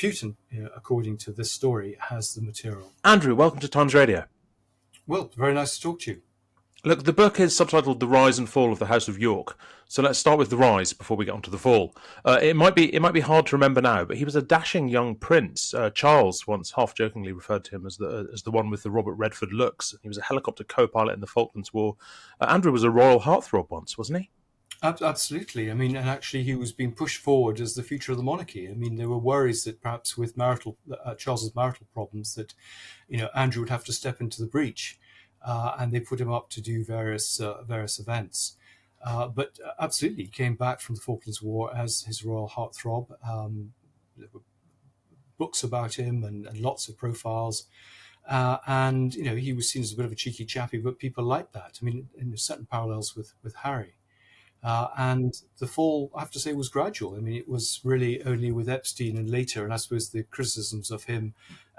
Putin, according to this story, has the material. Andrew, welcome to Times Radio. Well, very nice to talk to you. Look, the book is subtitled The Rise and Fall of the House of York. So let's start with the rise before we get onto the fall. It might be hard to remember now, but he was a dashing young prince. Charles once half-jokingly referred to him as the one with the Robert Redford looks. He was a helicopter co-pilot in the Falklands War. Andrew was a royal heartthrob once, wasn't he? Absolutely. I mean, and actually he was being pushed forward as the future of the monarchy. I mean, there were worries that perhaps with Charles's marital problems that, Andrew would have to step into the breach. And they put him up to do various events. But absolutely, he came back from the Falklands War as his royal heartthrob. There were books about him and lots of profiles. And, he was seen as a bit of a cheeky chappy, but people liked that. I mean, there's certain parallels with Harry. And the fall, I have to say, was gradual. I mean, it was really only with Epstein and later, and I suppose the criticisms of him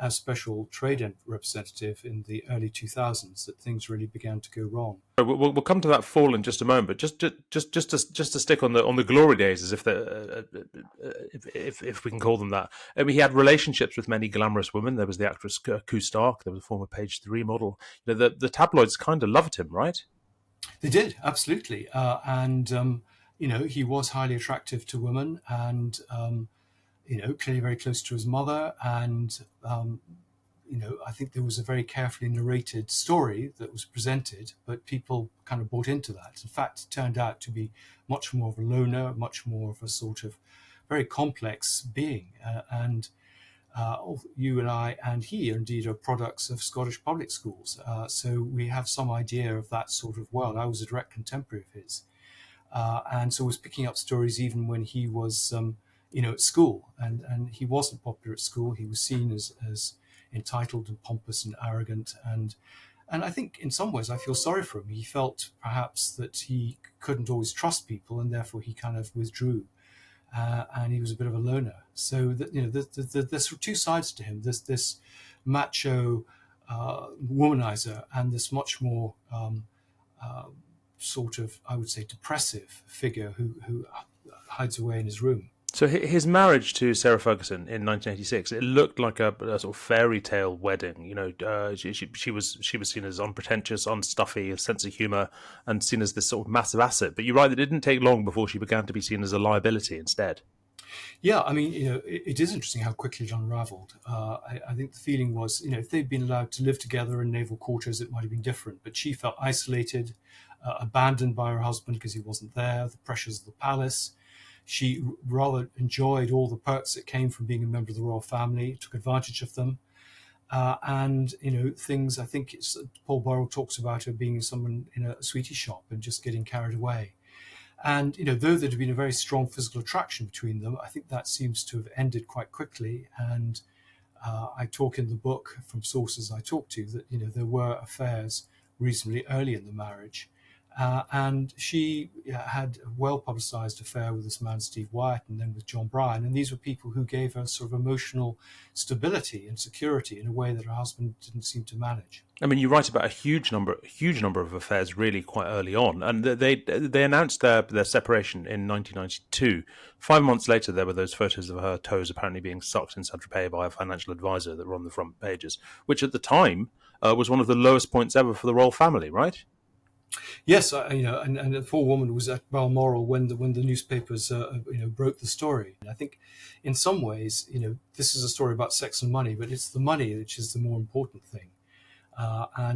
as special trade representative in the early 2000s, that things really began to go wrong. We'll come to that fall in just a moment, but just to stick on the glory days, as if we can call them that. I mean, he had relationships with many glamorous women. There was the actress Koo Stark. There was a former Page 3 model. The tabloids kind of loved him, right? They did, absolutely. He was highly attractive to women and, clearly very close to his mother. And, I think there was a very carefully narrated story that was presented, but people kind of bought into that. In fact, it turned out to be much more of a loner, much more of a sort of very complex being. You and I and he indeed are products of Scottish public schools. So we have some idea of that sort of world. I was a direct contemporary of his. And so was picking up stories even when he was, at school. And he wasn't popular at school. He was seen as entitled and pompous and arrogant. And I think in some ways I feel sorry for him. He felt perhaps that he couldn't always trust people and therefore he kind of withdrew. And he was a bit of a loner. So that there's sort of two sides to him. There's this macho womanizer and this much more sort of, I would say, depressive figure who hides away in his room. So his marriage to Sarah Ferguson in 1986, it looked like a sort of fairy tale wedding. She was seen as unpretentious, unstuffy, a sense of humour, and seen as this sort of massive asset. But you're right, it didn't take long before she began to be seen as a liability instead. Yeah, I mean, it is interesting how quickly it unravelled. I think the feeling was, if they'd been allowed to live together in naval quarters, it might have been different. But she felt isolated, abandoned by her husband because he wasn't there, the pressures of the palace. She rather enjoyed all the perks that came from being a member of the royal family, took advantage of them. Things, I think Paul Burrell talks about her being someone in a sweetie shop and just getting carried away. And, though there had been a very strong physical attraction between them, I think that seems to have ended quite quickly. And I talk in the book from sources I talked to that, there were affairs reasonably early in the marriage. And she had a well-publicised affair with this man, Steve Wyatt, and then with John Bryan. And these were people who gave her sort of emotional stability and security in a way that her husband didn't seem to manage. I mean, you write about a huge number of affairs really quite early on, and they announced their separation in 1992. 5 months later, there were those photos of her toes apparently being sucked in Saint-Tropez by a financial advisor that were on the front pages, which at the time was one of the lowest points ever for the royal family, right? Yes, and the poor woman was at Balmoral when the newspapers broke the story. And I think, in some ways, this is a story about sex and money, but it's the money which is the more important thing. I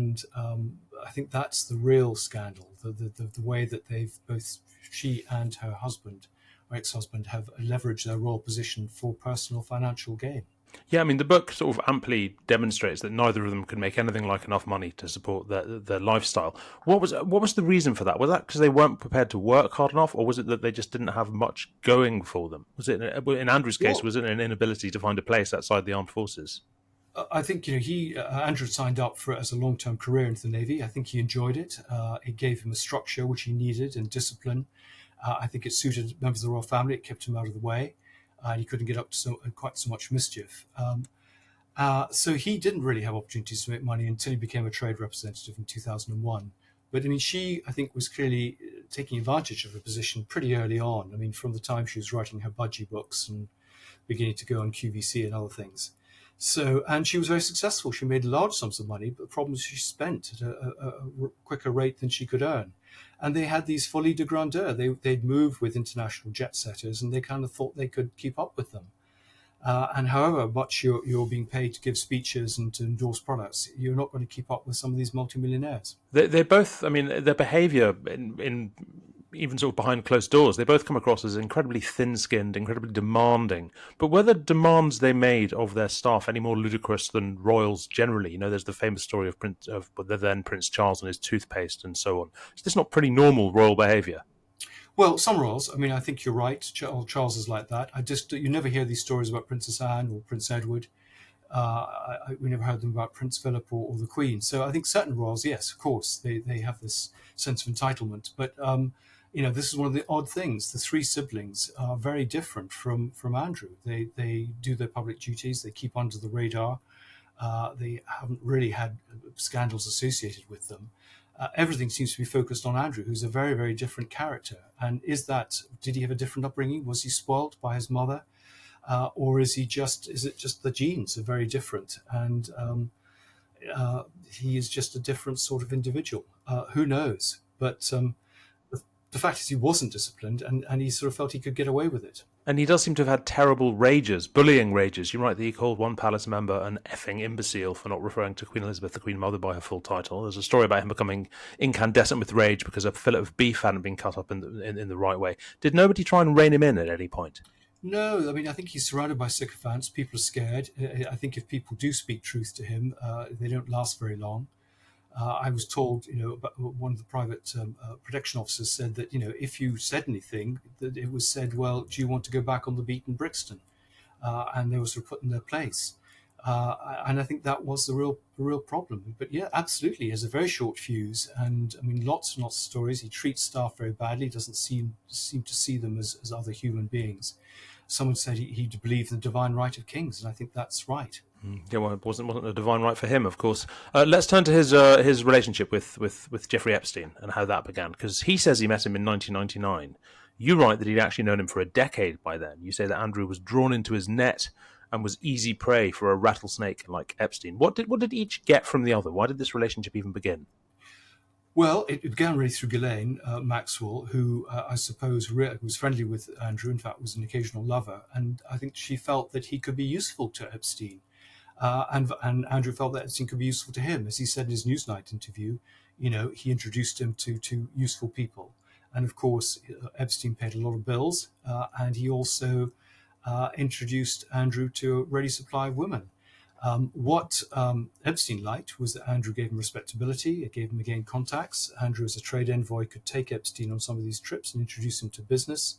think that's the real scandal. The way that she and her husband, or ex-husband, have leveraged their royal position for personal financial gain. Yeah, I mean, the book sort of amply demonstrates that neither of them could make anything like enough money to support their lifestyle. What was the reason for that? Was that because they weren't prepared to work hard enough, or was it that they just didn't have much going for them? Was it, in Andrew's case, was it an inability to find a place outside the armed forces? I think Andrew signed up for it as a long-term career into the Navy. I think he enjoyed it. It gave him a structure which he needed and discipline. I think it suited members of the royal family. It kept him out of the way. And he couldn't get up to quite so much mischief. So he didn't really have opportunities to make money until he became a trade representative in 2001. But I mean, she, I think, was clearly taking advantage of her position pretty early on. I mean, from the time she was writing her budgie books and beginning to go on QVC and other things. So, and she was very successful. She made large sums of money, but the problem is she spent at a quicker rate than she could earn. And they had these folies de grandeur. They'd moved with international jet setters, and they kind of thought they could keep up with them. And however much you're being paid to give speeches and to endorse products, you're not going to keep up with some of these multimillionaires. They both, I mean, their behaviour in even sort of behind closed doors, they both come across as incredibly thin-skinned, incredibly demanding. But were the demands they made of their staff any more ludicrous than royals generally? You know, there's the famous story of the then Prince Charles and his toothpaste and so on. Is this not pretty normal royal behaviour? Well, some royals. I mean, I think you're right. Charles is like that. You never hear these stories about Princess Anne or Prince Edward. We never heard them about Prince Philip or the Queen. So I think certain royals, yes, of course, they have this sense of entitlement. But this is one of the odd things. The three siblings are very different from Andrew. They do their public duties. They keep under the radar. They haven't really had scandals associated with them. Everything seems to be focused on Andrew, who's a very, very different character. And did he have a different upbringing? Was he spoilt by his mother? Or is it just the genes are very different? And he is just a different sort of individual. Who knows? But the fact is he wasn't disciplined, and he sort of felt he could get away with it. And he does seem to have had terrible rages, bullying rages. You're right that he called one palace member an effing imbecile for not referring to Queen Elizabeth, the Queen Mother, by her full title. There's a story about him becoming incandescent with rage because a fillet of beef hadn't been cut up in the right way. Did nobody try and rein him in at any point? No, I mean, I think he's surrounded by sycophants. People are scared. I think if people do speak truth to him, they don't last very long. I was told, one of the private protection officers said that, if you said anything, that it was said, well, do you want to go back on the beat in Brixton? And they were sort of put in their place. And I think that was the real problem. But yeah, absolutely, he has a very short fuse. And I mean, lots and lots of stories. He treats staff very badly, doesn't seem to see them as other human beings. Someone said he believed in the divine right of kings, and I think that's right. Yeah, well, it wasn't a divine right for him, of course. Let's turn to his relationship with Jeffrey Epstein and how that began, because he says he met him in 1999. You write that he'd actually known him for a decade by then. You say that Andrew was drawn into his net and was easy prey for a rattlesnake like Epstein. What did each get from the other? Why did this relationship even begin? Well, it began really through Ghislaine Maxwell, who I suppose was friendly with Andrew, in fact, was an occasional lover. And I think she felt that he could be useful to Epstein. And Andrew felt that Epstein could be useful to him. As he said in his Newsnight interview, he introduced him to useful people. And of course, Epstein paid a lot of bills. And he also introduced Andrew to a ready supply of women. What Epstein liked was that Andrew gave him respectability. It gave him, again, contacts. Andrew, as a trade envoy, could take Epstein on some of these trips and introduce him to business.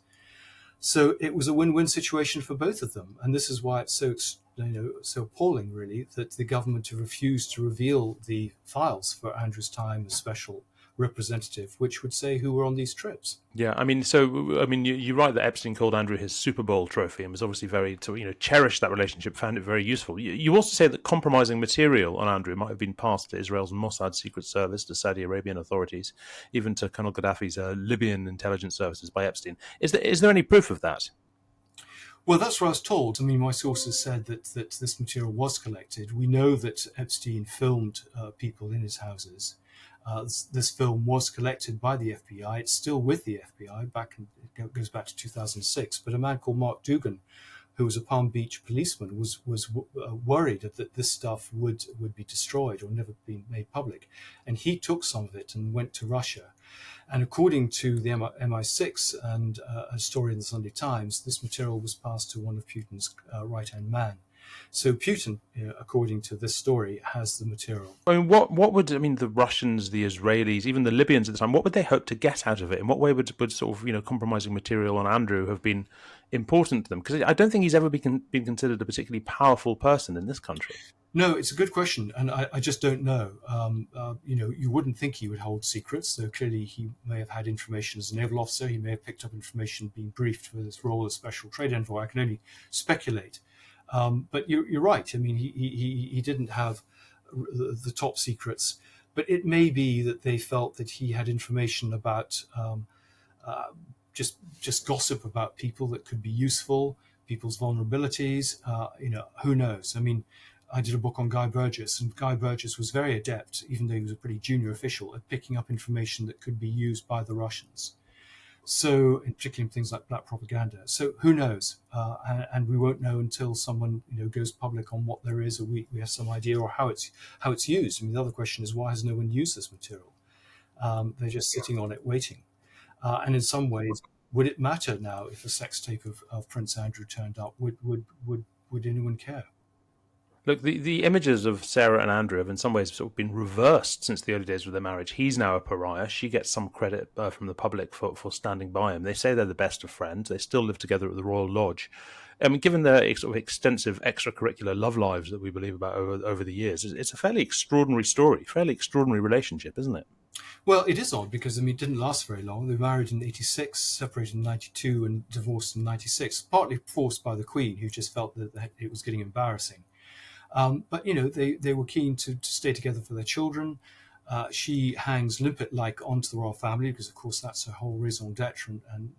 So it was a win-win situation for both of them. And this is why it's so appalling, really, that the government have refused to reveal the files for Andrew's time as special representative, which would say who were on these trips. Yeah, you write that Epstein called Andrew his Super Bowl trophy and was obviously very, cherished that relationship, found it very useful. You also say that compromising material on Andrew might have been passed to Israel's Mossad secret service, to Saudi Arabian authorities, even to Colonel Gaddafi's Libyan intelligence services by Epstein. Is there any proof of that? Well, that's what I was told. I mean, my sources said that this material was collected. We know that Epstein filmed people in his houses. This film was collected by the FBI. It's still with the FBI. It goes back to 2006. But a man called Mark Dugan, who was a Palm Beach policeman, was worried that this stuff would be destroyed or never be made public, and he took some of it and went to Russia. And according to the MI6 and a story in the Sunday Times, this material was passed to one of Putin's right-hand man. So Putin, according to this story, has the material. I mean, what would the Russians, the Israelis, even the Libyans at the time, what would they hope to get out of it? In what way would sort of compromising material on Andrew have been important to them? Because I don't think he's ever been considered a particularly powerful person in this country. No, it's a good question, and I just don't know. You wouldn't think he would hold secrets, so clearly he may have had information as a naval officer. He may have picked up information being briefed for his role as special trade envoy. I can only speculate. But you're right. I mean, he didn't have the top secrets, but it may be that they felt that he had information about just gossip about people that could be useful. people's vulnerabilities. Who knows? I mean, I did a book on Guy Burgess, and Guy Burgess was very adept, even though he was a pretty junior official, at picking up information that could be used by the Russians. So, in particularly in things like black propaganda. So, who knows? And we won't know until someone goes public on what there is, or we have some idea, or how it's used. I mean, the other question is, why has no one used this material? They're just sitting on it waiting. And in some ways, would it matter now if a sex tape of Prince Andrew turned up? Would anyone care? Look, the images of Sarah and Andrew have in some ways sort of been reversed since the early days of their marriage. He's now a pariah. She gets some credit from the public for standing by him. They say they're the best of friends. They still live together at the Royal Lodge. I mean, given their sort of extensive extracurricular love lives that we believe about over the years, it's a fairly extraordinary story, fairly extraordinary relationship, isn't it? Well, it is odd because, I mean, it didn't last very long. They were married in 86, separated in 92, and divorced in 96, partly forced by the Queen, who just felt that it was getting embarrassing. But they were keen to stay together for their children. She hangs limpet-like onto the royal family because, of course, that's her whole raison d'être. And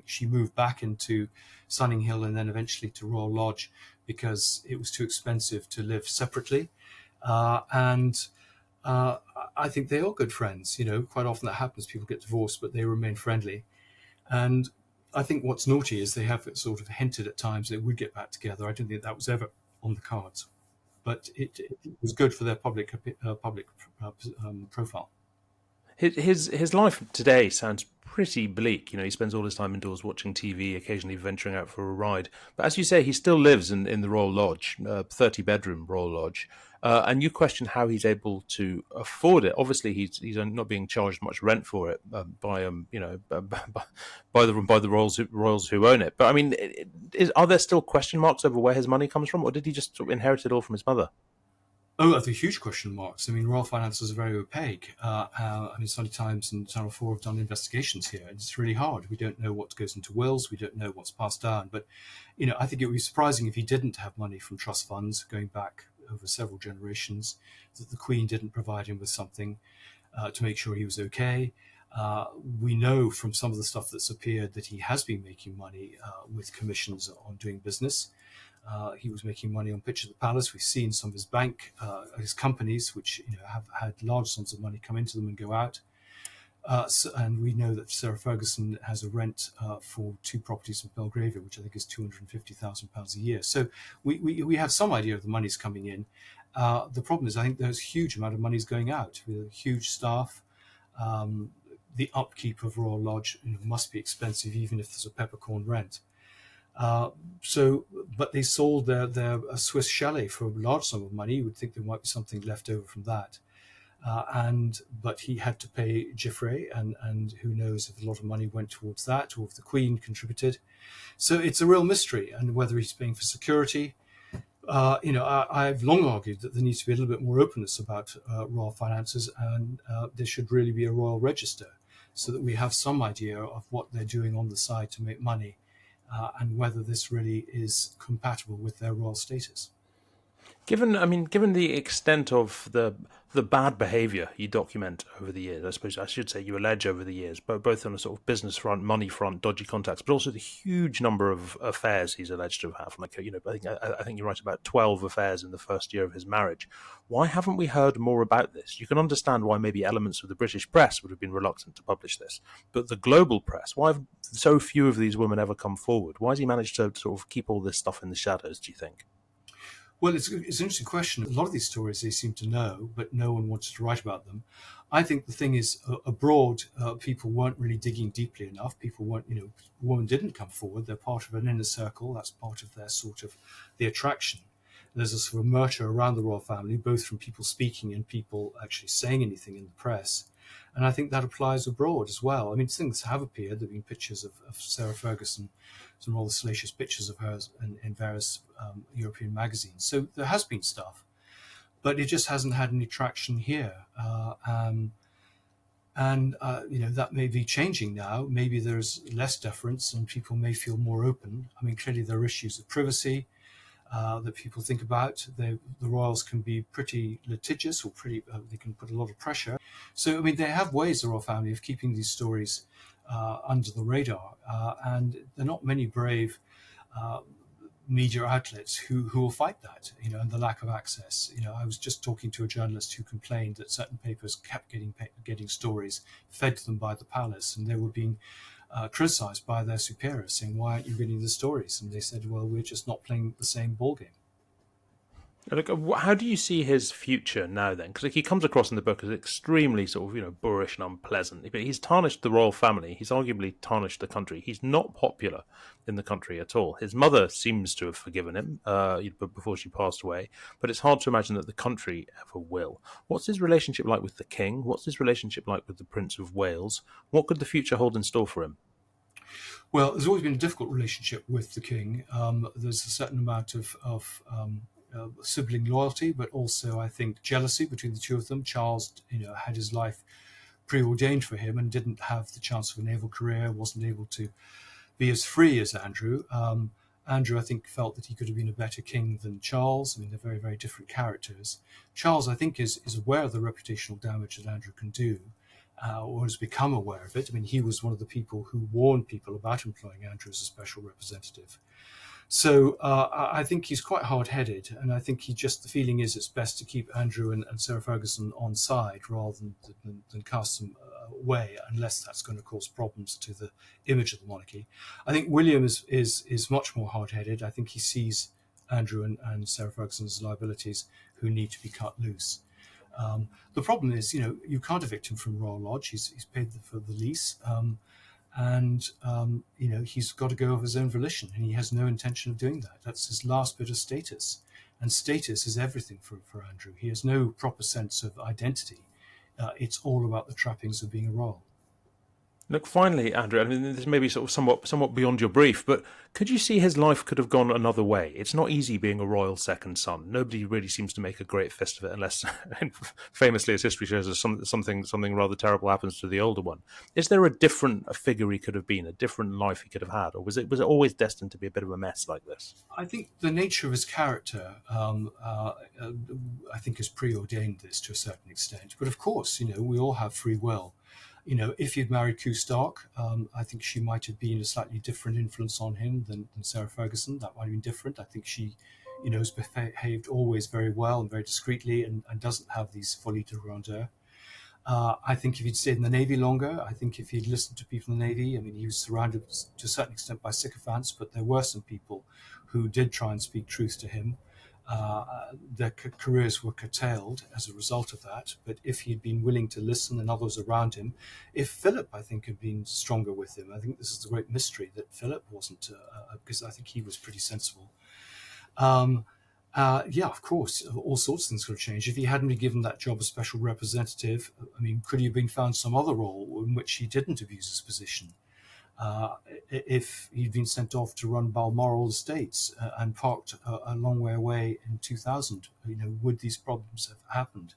she moved back into Sunninghill and then eventually to Royal Lodge because it was too expensive to live separately. And I think they are good friends. Quite often that happens. People get divorced, but they remain friendly. And I think what's naughty is they have sort of hinted at times they would get back together. I don't think that was ever on the cards. But it was good for their public profile. His life today sounds pretty bleak. He spends all his time indoors watching TV, occasionally venturing out for a ride. But as you say, he still lives in the Royal Lodge, 30-bedroom Royal Lodge. And you question how he's able to afford it. Obviously, he's not being charged much rent for it by the royals who own it. But I mean, are there still question marks over where his money comes from, or did he just sort of inherit it all from his mother? Oh, that's a huge question marks. I mean, royal finances are very opaque. I mean, Sunday Times and Channel 4 have done investigations here, and it's really hard. We don't know what goes into wills. We don't know what's passed down. But, I think it would be surprising if he didn't have money from trust funds going back over several generations, that the Queen didn't provide him with something to make sure he was okay. We know from some of the stuff that's appeared that he has been making money with commissions on doing business. He was making money on Picture of the Palace. We've seen some of his his companies, which have had large sums of money come into them and go out. And we know that Sarah Ferguson has a rent for 2 properties in Belgravia, which I think is £250,000 a year. So we have some idea of the money's coming in. The problem is, I think there's a huge amount of money's going out with a huge staff. The upkeep of Royal Lodge must be expensive, even if there's a peppercorn rent. But they sold their Swiss chalet for a large sum of money. You would think there might be something left over from that. But he had to pay Giffray, and who knows if a lot of money went towards that or if the Queen contributed. So it's a real mystery, and whether he's paying for security. I've long argued that there needs to be a little bit more openness about royal finances, and there should really be a royal register so that we have some idea of what they're doing on the side to make money, and whether this really is compatible with their royal status. Given the extent of the bad behaviour you document over the years, I suppose I should say you allege over the years, both on a sort of business front, money front, dodgy contacts, but also the huge number of affairs he's alleged to have. Like, I think you write about 12 affairs in the first year of his marriage. Why haven't we heard more about this? You can understand why maybe elements of the British press would have been reluctant to publish this, but the global press, why have so few of these women ever come forward? Why has he managed to sort of keep all this stuff in the shadows, do you think? Well, it's an interesting question. A lot of these stories they seem to know, but no one wanted to write about them. I think the thing is, abroad, people weren't really digging deeply enough. People weren't, women didn't come forward. They're part of an inner circle. That's part of their sort of the attraction. There's a sort of murder around the royal family, both from people speaking and people actually saying anything in the press. And I think that applies abroad as well. I mean, things have appeared. There have been pictures of Sarah Ferguson, some rather salacious pictures of her in various European magazines. So there has been stuff, but it just hasn't had any traction here. That may be changing now. Maybe there's less deference and people may feel more open. I mean, clearly there are issues of privacy that people think about. The royals can be pretty litigious or they can put a lot of pressure. So, I mean, they have ways, the royal family, of keeping these stories under the radar. And there are not many brave media outlets who will fight that, and the lack of access. I was just talking to a journalist who complained that certain papers kept getting stories fed to them by the palace, and they were being criticized by their superiors, saying, "Why aren't you getting the stories?" And they said, "Well, we're just not playing the same ball game." Look, how do you see his future now then? Because he comes across in the book as extremely sort of, boorish and unpleasant. But he's tarnished the royal family. He's arguably tarnished the country. He's not popular in the country at all. His mother seems to have forgiven him before she passed away, but it's hard to imagine that the country ever will. What's his relationship like with the king? What's his relationship like with the Prince of Wales? What could the future hold in store for him? Well, there's always been a difficult relationship with the king. There's a certain amount of sibling loyalty, but also, I think, jealousy between the two of them. Charles, had his life preordained for him and didn't have the chance of a naval career, wasn't able to be as free as Andrew. Andrew, I think, felt that he could have been a better king than Charles. I mean, they're very, very different characters. Charles, I think, is aware of the reputational damage that Andrew can do, or has become aware of it. I mean, he was one of the people who warned people about employing Andrew as a special representative. So I think he's quite hard-headed, and I think the feeling is it's best to keep Andrew and Sarah Ferguson on side rather than cast them away, unless that's going to cause problems to the image of the monarchy. I think William is much more hard-headed. I think he sees Andrew and Sarah Ferguson as liabilities who need to be cut loose. The problem is, you can't evict him from Royal Lodge. He's paid for the lease. And he's got to go of his own volition, and he has no intention of doing that. That's his last bit of status, and status is everything for Andrew. He has no proper sense of identity. It's all about the trappings of being a royal. Look, finally, Andrew, I mean, this may be sort of somewhat beyond your brief, but could you see his life could have gone another way? It's not easy being a royal second son. Nobody really seems to make a great fist of it, unless, famously, as history shows us, something rather terrible happens to the older one. Is there a different figure he could have been, a different life he could have had, or was it always destined to be a bit of a mess like this? I think the nature of his character, I think, has preordained this to a certain extent. But of course, we all have free will. If he'd married Koo Stark, I think she might have been a slightly different influence on him than Sarah Ferguson. That might have been different. I think she, has behaved always very well and very discreetly and doesn't have these folies de grandeur. I think if he'd stayed in the Navy longer, I think if he'd listened to people in the Navy, I mean, he was surrounded to a certain extent by sycophants, but there were some people who did try and speak truth to him. Their careers were curtailed as a result of that. But if he'd been willing to listen and others around him, if Philip, I think, had been stronger with him, I think this is the great mystery that Philip wasn't, because I think he was pretty sensible. Of course, all sorts of things could have changed. If he hadn't been given that job as special representative, I mean, could he have been found some other role in which he didn't abuse his position? If he'd been sent off to run Balmoral Estates and parked a long way away in 2000, would these problems have happened?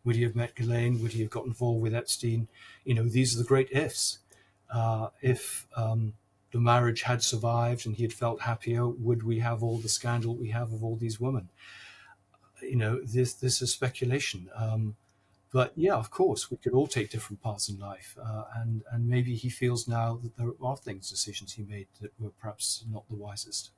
Would he have met Ghislaine? Would he have got involved with Epstein? These are the great ifs. If the marriage had survived and he had felt happier, would we have all the scandal we have of all these women? This is speculation. But yeah, of course, we could all take different paths in life, and maybe he feels now that there are decisions he made that were perhaps not the wisest.